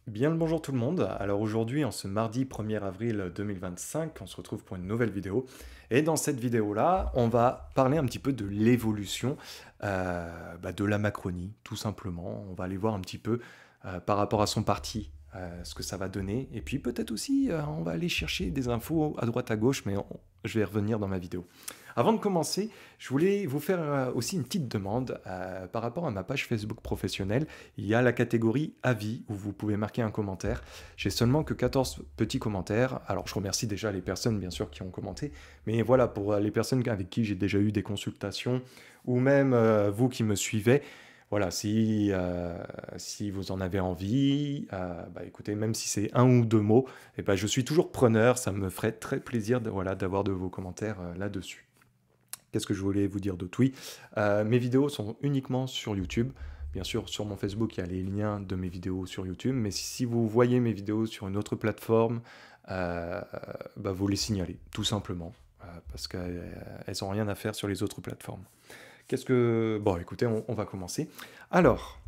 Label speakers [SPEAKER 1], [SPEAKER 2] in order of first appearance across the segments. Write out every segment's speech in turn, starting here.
[SPEAKER 1] Bien le bonjour tout le monde. Alors aujourd'hui, en ce mardi 1er avril 2025, on se retrouve pour une nouvelle vidéo. Et dans cette vidéo-là, on va parler un petit peu de l'évolution de la Macronie, tout simplement. On va aller voir un petit peu par rapport à son parti, ce que ça va donner. Et puis peut-être aussi, on va aller chercher des infos à droite à gauche, mais je vais y revenir dans ma vidéo. Avant de commencer, je voulais vous faire aussi une petite demande par rapport à ma page Facebook professionnelle. Il y a la catégorie avis où vous pouvez marquer un commentaire. J'ai seulement que 14 petits commentaires. Alors je remercie déjà les personnes bien sûr qui ont commenté. Mais voilà, pour les personnes avec qui j'ai déjà eu des consultations ou même vous qui me suivez, voilà, si vous en avez envie, écoutez, même si c'est un ou deux mots, je suis toujours preneur. Ça me ferait très plaisir voilà, d'avoir de vos commentaires là-dessus. Qu'est-ce que je voulais vous dire d'autre? Oui, mes vidéos sont uniquement sur YouTube. Bien sûr, sur mon Facebook, il y a les liens de mes vidéos sur YouTube. Mais si vous voyez mes vidéos sur une autre plateforme, vous les signalez, tout simplement. Parce qu'elles n'ont rien à faire sur les autres plateformes. Qu'est-ce que... Bon, écoutez, on va commencer. Alors,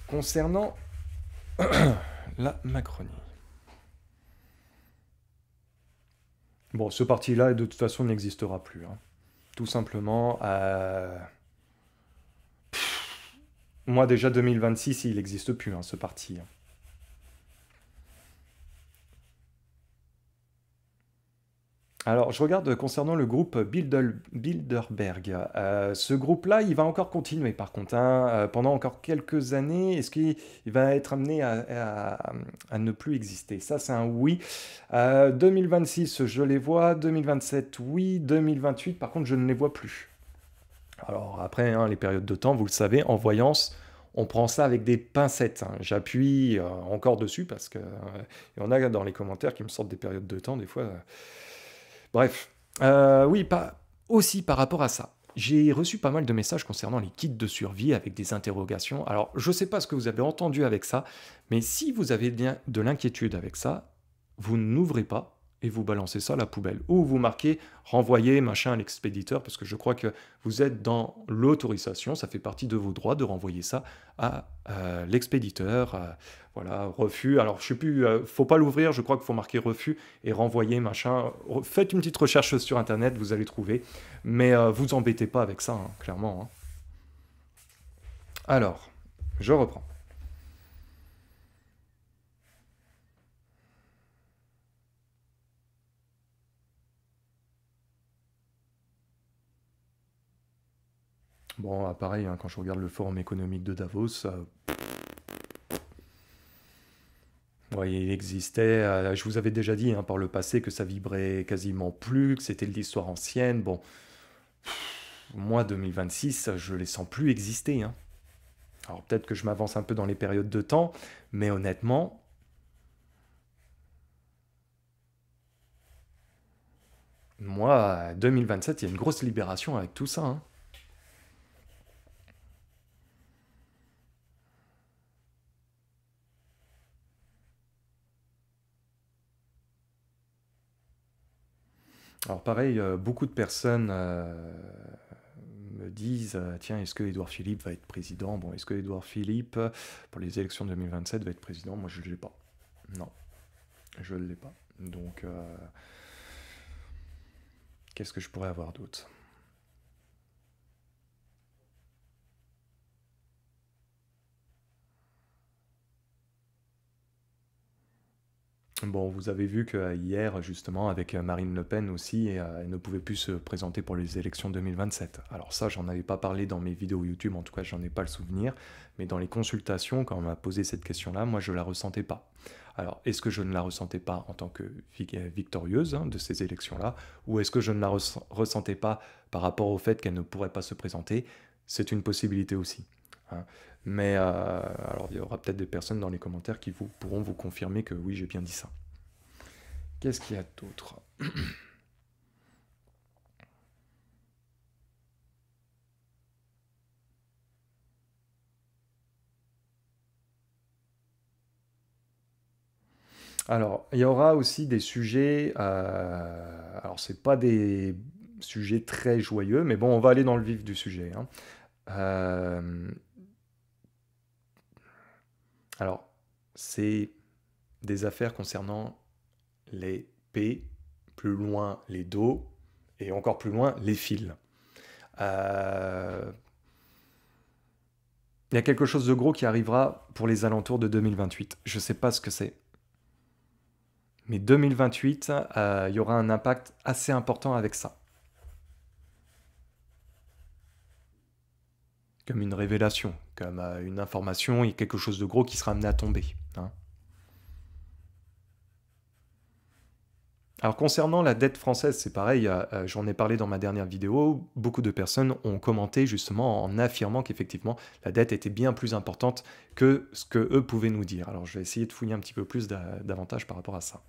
[SPEAKER 1] concernant la Macronie. Bon, ce parti-là, de toute façon, n'existera plus, hein. Tout simplement, moi déjà 2026, il n'existe plus, hein, ce parti, hein. Alors, je regarde concernant le groupe Bilderberg. Ce groupe-là, il va encore continuer par contre, hein, pendant encore quelques années. Est-ce qu'il va être amené à ne plus exister? Ça, c'est un oui. 2026, je les vois. 2027, oui. 2028, par contre, je ne les vois plus. Alors après, hein, les périodes de temps, vous le savez, en voyance, on prend ça avec des pincettes, hein. J'appuie encore dessus parce que il y en a dans les commentaires qui me sortent des périodes de temps des fois. Bref, oui, aussi par rapport à ça. J'ai reçu pas mal de messages concernant les kits de survie avec des interrogations. Alors, je ne sais pas ce que vous avez entendu avec ça, mais si vous avez bien de l'inquiétude avec ça, vous n'ouvrez pas et vous balancez ça à la poubelle. Ou vous marquez renvoyer machin à l'expéditeur, parce que je crois que vous êtes dans l'autorisation, ça fait partie de vos droits de renvoyer ça à l'expéditeur. Voilà, refus. Alors, je sais plus, faut pas l'ouvrir, je crois qu'il faut marquer refus et renvoyer machin. Faites une petite recherche sur internet, vous allez trouver. Mais vous embêtez pas avec ça, hein, clairement, hein. Alors, je reprends. Bon, pareil, hein, quand je regarde le forum économique de Davos, ouais, il existait, je vous avais déjà dit hein, par le passé que ça vibrait quasiment plus, que c'était de l'histoire ancienne. Bon, moi 2026, je les sens plus exister, hein. Alors peut-être que je m'avance un peu dans les périodes de temps, mais honnêtement, moi 2027, il y a une grosse libération avec tout ça, hein. Alors pareil, beaucoup de personnes me disent, tiens, est-ce que Édouard Philippe va être président? Bon, est-ce que Édouard Philippe, pour les élections 2027, va être président? Moi, je ne l'ai pas. Non, je ne l'ai pas. Donc, qu'est-ce que je pourrais avoir d'autre? Bon, vous avez vu que hier, justement, avec Marine Le Pen aussi, elle ne pouvait plus se présenter pour les élections 2027. Alors ça, j'en avais pas parlé dans mes vidéos YouTube, en tout cas, j'en ai pas le souvenir. Mais dans les consultations, quand on m'a posé cette question-là, moi, je la ressentais pas. Alors, est-ce que je ne la ressentais pas en tant que victorieuse hein, de ces élections-là, ou est-ce que je ne la ressentais pas par rapport au fait qu'elle ne pourrait pas se présenter? C'est une possibilité aussi, hein. Mais alors, il y aura peut-être des personnes dans les commentaires qui pourront vous confirmer que oui, j'ai bien dit ça. Qu'est-ce qu'il y a d'autre? Alors, il y aura aussi des sujets. Alors, c'est pas des sujets très joyeux, mais bon, on va aller dans le vif du sujet, hein. Euh, Alors, c'est des affaires concernant les P, plus loin les Do, et encore plus loin les fils. Euh, Il y a quelque chose de gros qui arrivera pour les alentours de 2028. Je ne sais pas ce que c'est. Mais 2028, il y aura un impact assez important avec ça. Comme une révélation, comme une information, il y a quelque chose de gros qui sera amené à tomber. Hein. Alors concernant la dette française, c'est pareil, j'en ai parlé dans ma dernière vidéo, beaucoup de personnes ont commenté justement en affirmant qu'effectivement la dette était bien plus importante que ce que eux pouvaient nous dire. Alors je vais essayer de fouiller un petit peu plus davantage par rapport à ça.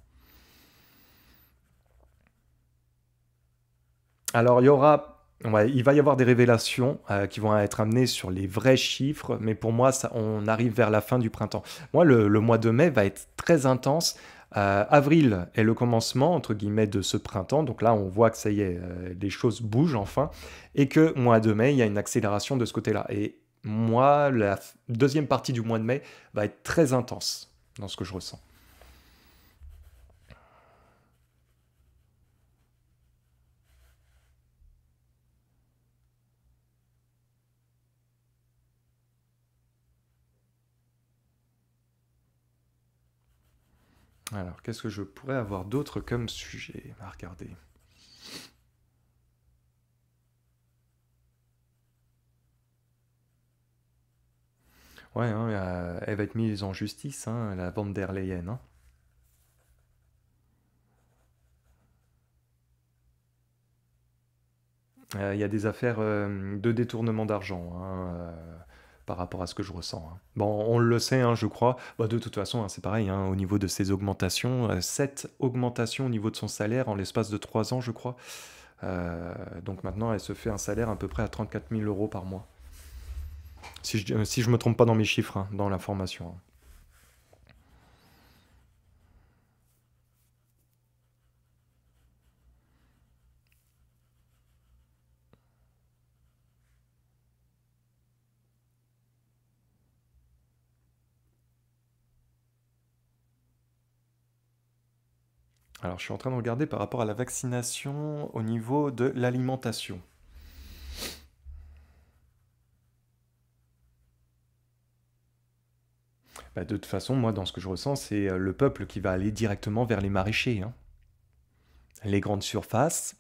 [SPEAKER 1] Alors il va y avoir des révélations qui vont être amenées sur les vrais chiffres, mais pour moi, on arrive vers la fin du printemps. Moi, le mois de mai va être très intense. Avril est le commencement, entre guillemets, de ce printemps. Donc là, on voit que ça y est, les choses bougent enfin. Et que mois de mai, il y a une accélération de ce côté-là. Et moi, la deuxième partie du mois de mai va être très intense dans ce que je ressens. Alors, qu'est-ce que je pourrais avoir d'autre comme sujet à regarder? Ouais, hein, elle va être mise en justice, hein, la van der Leyen. Hein. Il y a des affaires de détournement d'argent hein, par rapport à ce que je ressens. Hein. Bon, on le sait, hein, je crois. Bah, de toute façon, hein, c'est pareil, hein, au niveau de ses augmentations, 7 augmentations au niveau de son salaire en l'espace de 3 ans, je crois. Donc maintenant, elle se fait un salaire à peu près à 34 000 euros par mois. Si je me trompe pas dans mes chiffres, hein, dans l'information. Hein. Alors, je suis en train de regarder par rapport à la vaccination au niveau de l'alimentation. Bah, de toute façon, moi, dans ce que je ressens, c'est le peuple qui va aller directement vers les maraîchers. Hein. Les grandes surfaces.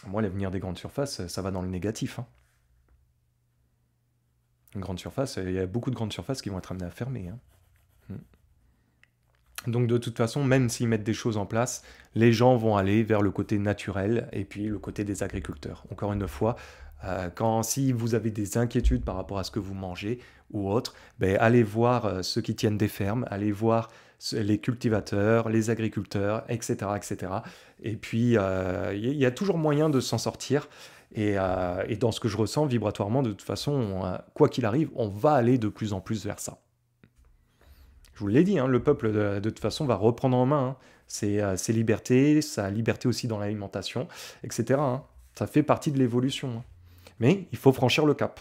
[SPEAKER 1] Moi, l'avenir des grandes surfaces, ça va dans le négatif. Hein. Une grande surface, il y a beaucoup de grandes surfaces qui vont être amenées à fermer. Hein. Donc de toute façon, même s'ils mettent des choses en place, les gens vont aller vers le côté naturel et puis le côté des agriculteurs. Encore une fois, si vous avez des inquiétudes par rapport à ce que vous mangez ou autre, ben, allez voir ceux qui tiennent des fermes, allez voir les cultivateurs, les agriculteurs, etc. etc. Et puis, il y a toujours moyen de s'en sortir. Et dans ce que je ressens vibratoirement, de toute façon, quoi qu'il arrive, on va aller de plus en plus vers ça. Je vous l'ai dit, hein, le peuple de toute façon va reprendre en main hein, ses libertés, sa liberté aussi dans l'alimentation, etc. Hein. Ça fait partie de l'évolution. Hein. Mais il faut franchir le cap.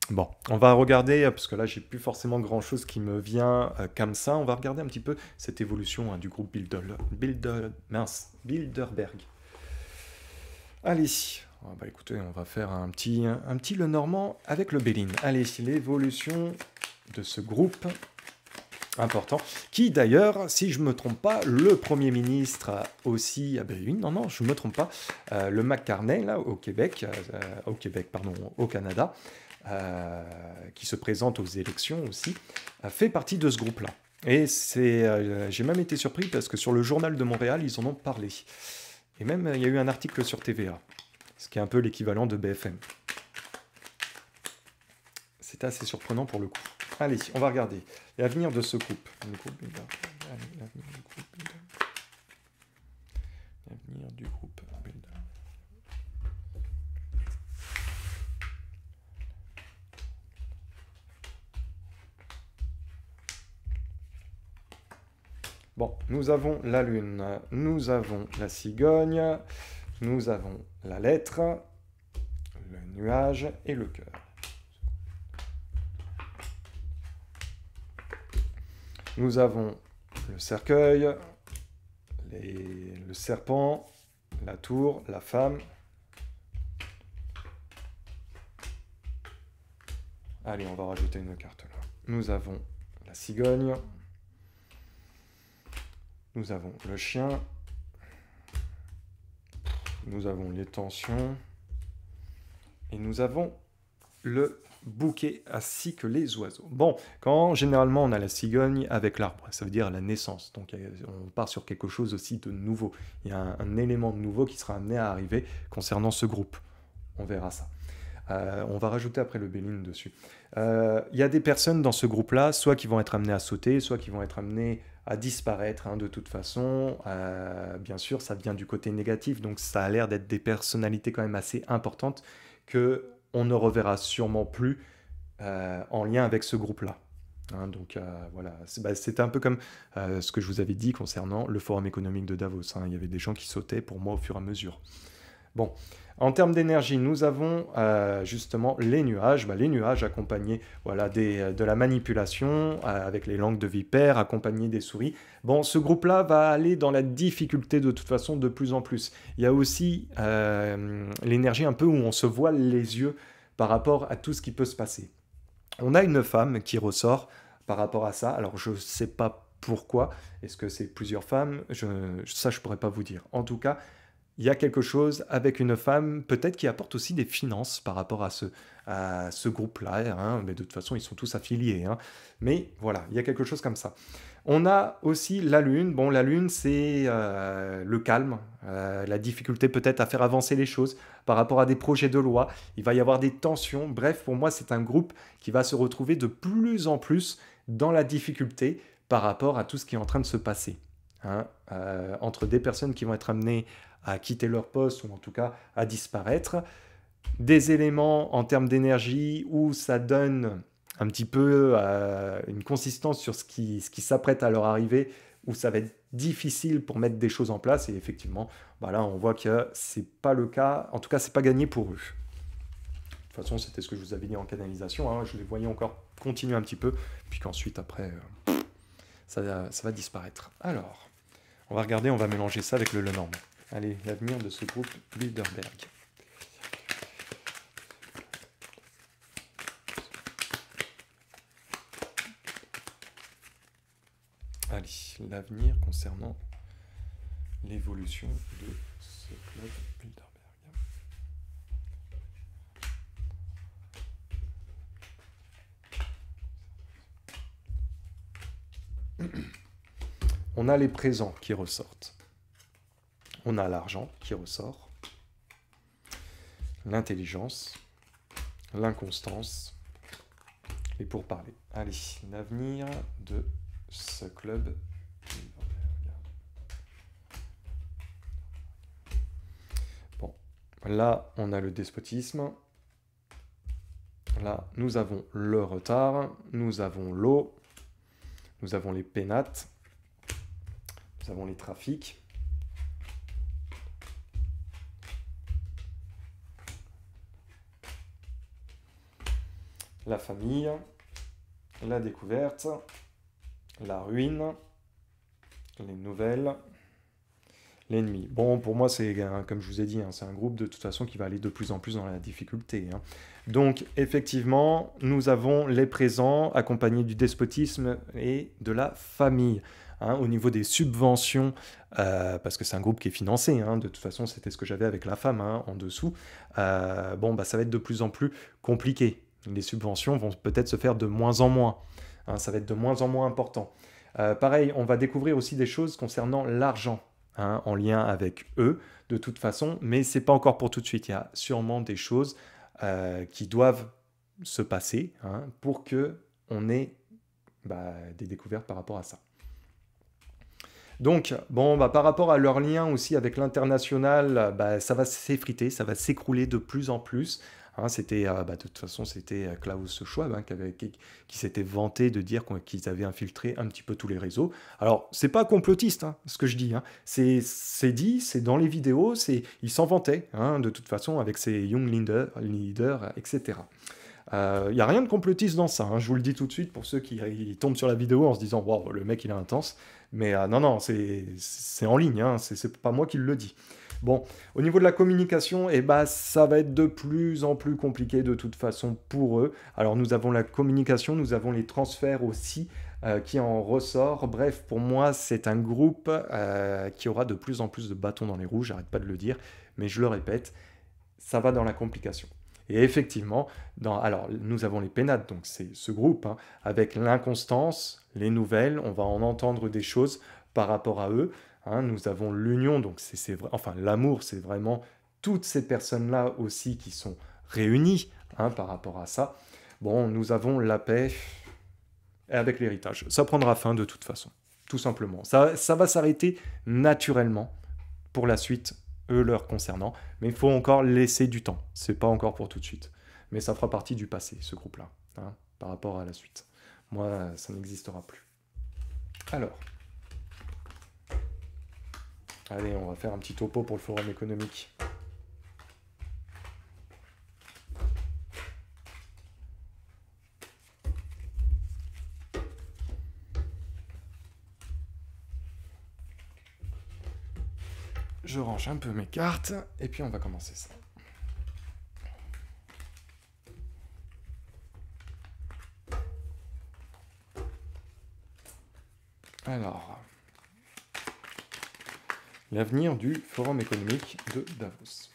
[SPEAKER 1] Bon, on va regarder, parce que là j'ai plus forcément grand chose qui me vient comme ça, on va regarder un petit peu cette évolution hein, du groupe Bilderberg. Allez, bah écoutez, on va faire un petit Lenormand avec le Béline. Allez, l'évolution de ce groupe important, qui d'ailleurs, si je me trompe pas, le Premier ministre aussi, ah ben oui, non, je me trompe pas, le McCartney, là, au Québec, pardon, au Canada, qui se présente aux élections aussi, fait partie de ce groupe-là. Et j'ai même été surpris parce que sur le journal de Montréal, ils en ont parlé. Et même, il y a eu un article sur TVA, ce qui est un peu l'équivalent de BFM. C'est assez surprenant pour le coup. Allez, on va regarder l'avenir de ce groupe. L'avenir du groupe Bilderberg. Bon, nous avons la lune, nous avons la cigogne, nous avons la lettre, le nuage et le cœur. Nous avons le cercueil, le serpent, la tour, la femme. Allez, on va rajouter une carte là. Nous avons la cigogne. Nous avons le chien. Nous avons les tensions. Et nous avons le bouquet ainsi que les oiseaux. Bon, quand généralement on a la cigogne avec l'arbre, ça veut dire la naissance. Donc on part sur quelque chose aussi de nouveau. Il y a un élément de nouveau qui sera amené à arriver concernant ce groupe. On verra ça. On va rajouter après le Béline dessus. Il y a des personnes dans ce groupe-là, soit qui vont être amenées à sauter, soit qui vont être amenées à disparaître, hein, de toute façon. Bien sûr, ça vient du côté négatif, donc ça a l'air d'être des personnalités quand même assez importantes que on ne reverra sûrement plus en lien avec ce groupe-là. Hein, donc voilà, c'était un peu comme ce que je vous avais dit concernant le forum économique de Davos. Hein. Il y avait des gens qui sautaient pour moi au fur et à mesure. Bon, en termes d'énergie, nous avons justement les nuages. Les nuages accompagnés voilà, de la manipulation avec les langues de vipère, accompagnés des souris. Bon, ce groupe-là va aller dans la difficulté de toute façon de plus en plus. Il y a aussi l'énergie un peu où on se voile les yeux par rapport à tout ce qui peut se passer. On a une femme qui ressort par rapport à ça. Alors, je ne sais pas pourquoi. Est-ce que c'est plusieurs femmes? Ça, je ne pourrais pas vous dire. En tout cas, il y a quelque chose avec une femme, peut-être qui apporte aussi des finances par rapport à ce groupe-là. Hein, mais de toute façon, ils sont tous affiliés. Hein. Mais voilà, il y a quelque chose comme ça. On a aussi la Lune. Bon, la Lune, c'est le calme, la difficulté peut-être à faire avancer les choses par rapport à des projets de loi. Il va y avoir des tensions. Bref, pour moi, c'est un groupe qui va se retrouver de plus en plus dans la difficulté par rapport à tout ce qui est en train de se passer. Hein, entre des personnes qui vont être amenées à quitter leur poste ou en tout cas à disparaître. Des éléments en termes d'énergie où ça donne un petit peu une consistance sur ce qui s'apprête à leur arriver, où ça va être difficile pour mettre des choses en place. Et effectivement, là, on voit que c'est pas le cas. En tout cas, c'est pas gagné pour eux. De toute façon, c'était ce que je vous avais dit en canalisation. Hein. Je les voyais encore continuer un petit peu, puis qu'ensuite, après, ça va disparaître. Alors, on va regarder, on va mélanger ça avec le Lenormand. Allez, l'avenir de ce groupe Bilderberg. Allez, l'avenir concernant l'évolution de ce club Bilderberg. On a les présents qui ressortent. On a l'argent qui ressort, l'intelligence, l'inconstance, et pour parler. Allez, l'avenir de ce club. Bon, là, on a le despotisme. Là, nous avons le retard, nous avons l'eau, nous avons les pénates, nous avons les trafics. La famille, la découverte, la ruine, les nouvelles, l'ennemi. Bon, pour moi, c'est, comme je vous ai dit, hein, c'est un groupe de toute façon qui va aller de plus en plus dans la difficulté. Hein. Donc, effectivement, nous avons les présents accompagnés du despotisme et de la famille. Hein, au niveau des subventions, parce que c'est un groupe qui est financé, hein, de toute façon, c'était ce que j'avais avec la femme hein, en dessous. Ça va être de plus en plus compliqué. Les subventions vont peut-être se faire de moins en moins. Hein, ça va être de moins en moins important. Pareil, on va découvrir aussi des choses concernant l'argent, hein, en lien avec eux, de toute façon, mais ce n'est pas encore pour tout de suite. Il y a sûrement des choses qui doivent se passer hein, pour qu'on ait des découvertes par rapport à ça. Donc, par rapport à leur lien aussi avec l'international, ça va s'effriter, ça va s'écrouler de plus en plus. Hein, c'était, de toute façon, c'était Klaus Schwab hein, qui s'était vanté de dire qu'ils avaient infiltré un petit peu tous les réseaux. Alors, c'est pas complotiste hein, ce que je dis, hein. C'est dit, c'est dans les vidéos, il s'en vantait hein, de toute façon avec ses young leaders, etc. Il n'y a rien de complotiste dans ça, hein, je vous le dis tout de suite pour ceux qui ils tombent sur la vidéo en se disant wow, le mec il est intense. Mais non, non, c'est en ligne, hein, c'est pas moi qui le dis. Bon, au niveau de la communication, eh ben, ça va être de plus en plus compliqué de toute façon pour eux. Alors nous avons la communication, nous avons les transferts aussi qui en ressort. Bref, pour moi, c'est un groupe qui aura de plus en plus de bâtons dans les roues, j'arrête pas de le dire, mais je le répète, ça va dans la complication. Et effectivement, alors nous avons les pénates, donc c'est ce groupe, hein, avec l'inconstance, les nouvelles, on va en entendre des choses par rapport à eux. Hein, nous avons l'union, donc enfin l'amour, c'est vraiment toutes ces personnes-là aussi qui sont réunies hein, par rapport à ça. Bon, nous avons la paix et avec l'héritage. Ça prendra fin de toute façon, tout simplement. Ça va s'arrêter naturellement pour la suite leur concernant, mais il faut encore laisser du temps. C'est pas encore pour tout de suite, mais ça fera partie du passé, ce groupe-là, hein, par rapport à la suite. Moi, ça n'existera plus. Alors, allez, on va faire un petit topo pour le forum économique. Je range un peu mes cartes, et puis on va commencer ça. Alors, l'avenir du Forum économique de Davos.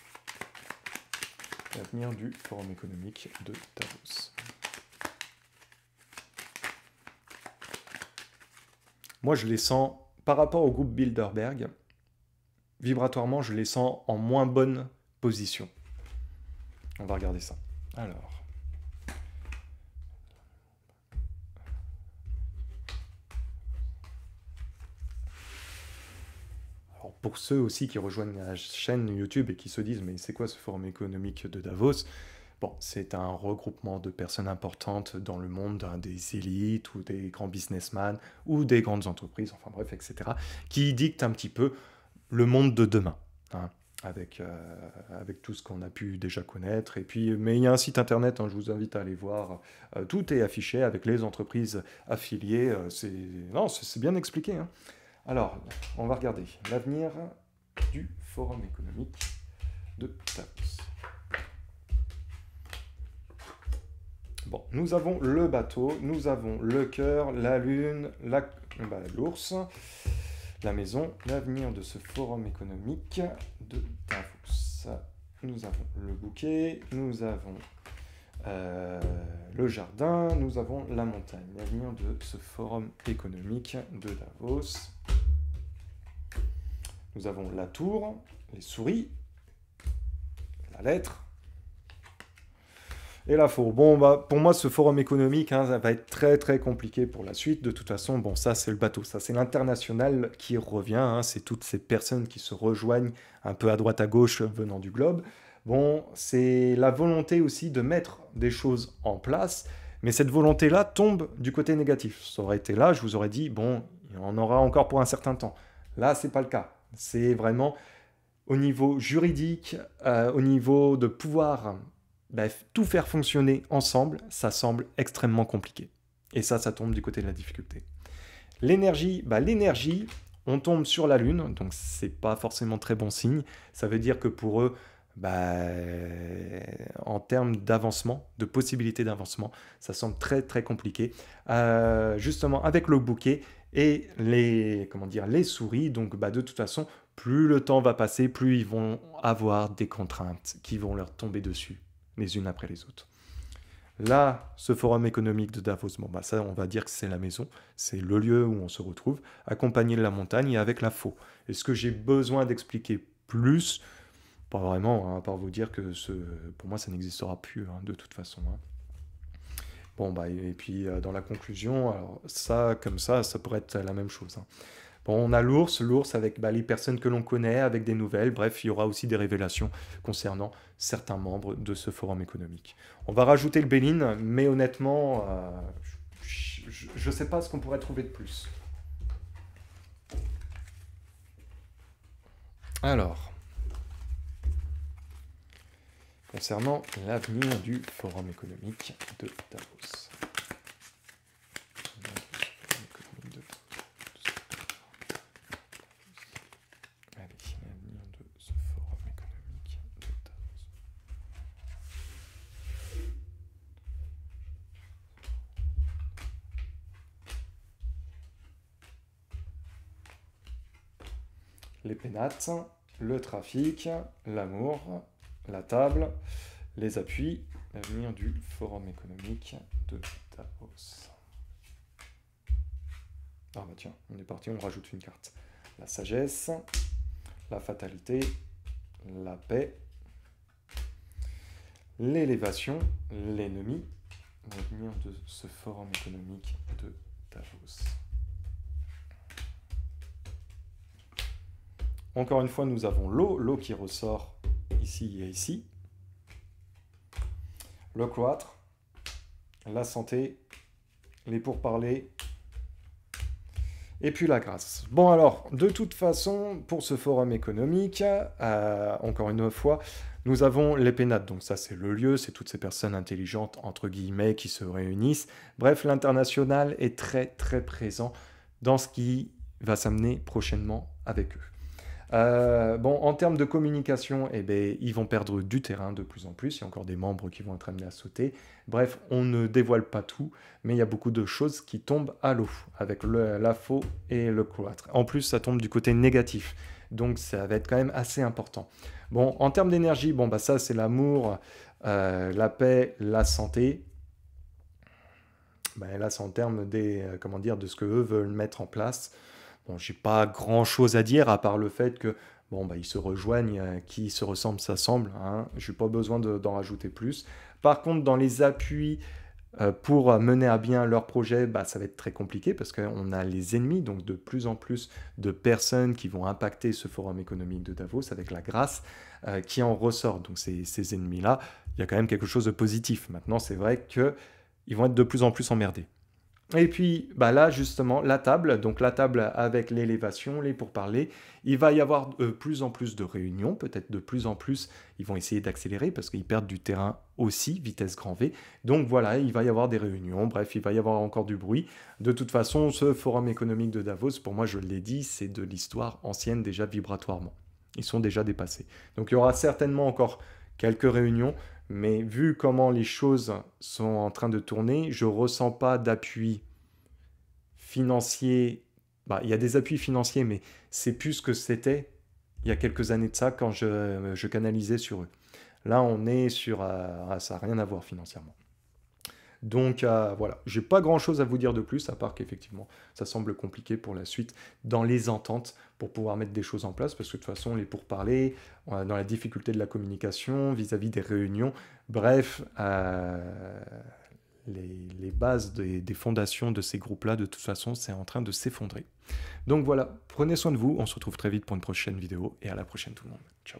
[SPEAKER 1] L'avenir du Forum économique de Davos. Moi, je les sens, par rapport au groupe Bilderberg, vibratoirement, je les sens en moins bonne position. On va regarder ça. Alors. Pour ceux aussi qui rejoignent la chaîne YouTube et qui se disent mais c'est quoi ce forum économique de Davos? Bon, c'est un regroupement de personnes importantes dans le monde, hein, des élites ou des grands businessmen ou des grandes entreprises, enfin bref, etc., qui dictent un petit peu le monde de demain, hein, avec tout ce qu'on a pu déjà connaître. Et puis, mais il y a un site internet, hein, je vous invite à aller voir, tout est affiché avec les entreprises affiliées, c'est bien expliqué, hein. Alors, on va regarder l'avenir du Forum économique de Davos. Bon, nous avons le bateau, nous avons le cœur, la lune, l'ours, la maison, l'avenir de ce Forum économique de Davos. Nous avons le bouquet, nous avons le jardin, nous avons la montagne. L'avenir de ce Forum économique de Davos. Nous avons la tour, les souris, la lettre et la faux. Bon, pour moi, ce forum économique, hein, ça va être très très compliqué pour la suite. De toute façon, bon, ça c'est le bateau, ça c'est l'international qui revient. Hein, c'est toutes ces personnes qui se rejoignent un peu à droite à gauche venant du globe. Bon, c'est la volonté aussi de mettre des choses en place, mais cette volonté-là tombe du côté négatif. Ça aurait été là, je vous aurais dit, bon, il y en aura encore pour un certain temps. Là, c'est pas le cas. C'est vraiment au niveau juridique, au niveau de pouvoir tout faire fonctionner ensemble, ça semble extrêmement compliqué. Et ça tombe du côté de la difficulté. L'énergie, l'énergie, on tombe sur la Lune, donc c'est pas forcément très bon signe. Ça veut dire que pour eux, en termes d'avancement, de possibilité d'avancement, ça semble très très compliqué. Justement, avec le bouquet et les souris, donc de toute façon, plus le temps va passer, plus ils vont avoir des contraintes qui vont leur tomber dessus, les unes après les autres. Là, ce forum économique de Davos, ça, on va dire que c'est la maison, c'est le lieu où on se retrouve, accompagné de la montagne et avec la faux. Est-ce que j'ai besoin d'expliquer plus? Pas vraiment, hein, à part vous dire que pour moi, ça n'existera plus, hein, de toute façon. Hein. Bon, et puis dans la conclusion, alors ça, comme ça pourrait être la même chose. Hein. Bon, on a l'ours avec les personnes que l'on connaît, avec des nouvelles. Bref, il y aura aussi des révélations concernant certains membres de ce forum économique. On va rajouter le Béline, mais honnêtement, je ne sais pas ce qu'on pourrait trouver de plus. Alors, concernant l'avenir du forum économique de Davos. Les pénates, le trafic, l'amour, la table, les appuis, l'avenir du forum économique de Davos. Ah bah tiens, on est parti, on rajoute une carte. La sagesse, la fatalité, la paix, l'élévation, l'ennemi, l'avenir de ce forum économique de Davos. Encore une fois, nous avons l'eau qui ressort ici et ici. Le cloître, la santé, les pourparlers, et puis la grâce. Bon alors, de toute façon, pour ce forum économique, encore une fois, nous avons les pénates. Donc ça, c'est le lieu, c'est toutes ces personnes intelligentes, entre guillemets, qui se réunissent. Bref, l'international est très, très présent dans ce qui va s'amener prochainement avec eux. Bon, en termes de communication, eh ben, ils vont perdre du terrain de plus en plus. Il y a encore des membres qui vont être amenés à sauter. Bref, on ne dévoile pas tout, mais il y a beaucoup de choses qui tombent à l'eau, avec la faux et le cloître. En plus, ça tombe du côté négatif, donc ça va être quand même assez important. Bon, en termes d'énergie, bon, bah, ça c'est l'amour, la paix, la santé. Ben, là, c'est en termes comment dire, de ce qu'eux veulent mettre en place. Bon, j'ai pas grand-chose à dire, à part le fait que, bon, bah, ils se rejoignent, qui se ressemble s'assemble, hein. Je n'ai pas besoin d'en rajouter plus. Par contre, dans les appuis pour mener à bien leur projet, bah, ça va être très compliqué parce qu'on a les ennemis, donc de plus en plus de personnes qui vont impacter ce forum économique de Davos avec la grâce qui en ressort. Donc ces ennemis-là, il y a quand même quelque chose de positif. Maintenant, c'est vrai qu'ils vont être de plus en plus emmerdés. Et puis bah là, justement, la table, donc la table avec l'élévation, les pourparlers, il va y avoir de plus en plus de réunions, peut-être de plus en plus, ils vont essayer d'accélérer parce qu'ils perdent du terrain aussi, vitesse grand V. Donc voilà, il va y avoir des réunions, bref, il va y avoir encore du bruit. De toute façon, ce forum économique de Davos, pour moi, je l'ai dit, c'est de l'histoire ancienne déjà vibratoirement. Ils sont déjà dépassés. Donc il y aura certainement encore quelques réunions, mais vu comment les choses sont en train de tourner, je ne ressens pas d'appui financier. Bah, il y a des appuis financiers, mais c'est plus ce que c'était il y a quelques années de ça quand je canalisais sur eux. Là, on est sur... ça n'a rien à voir financièrement. Donc voilà, j'ai pas grand chose à vous dire de plus, à part qu'effectivement, ça semble compliqué pour la suite dans les ententes pour pouvoir mettre des choses en place, parce que de toute façon, les pourparlers, dans la difficulté de la communication, vis-à-vis des réunions, bref, les bases des fondations de ces groupes-là, de toute façon, c'est en train de s'effondrer. Donc voilà, prenez soin de vous, on se retrouve très vite pour une prochaine vidéo, et à la prochaine tout le monde. Ciao.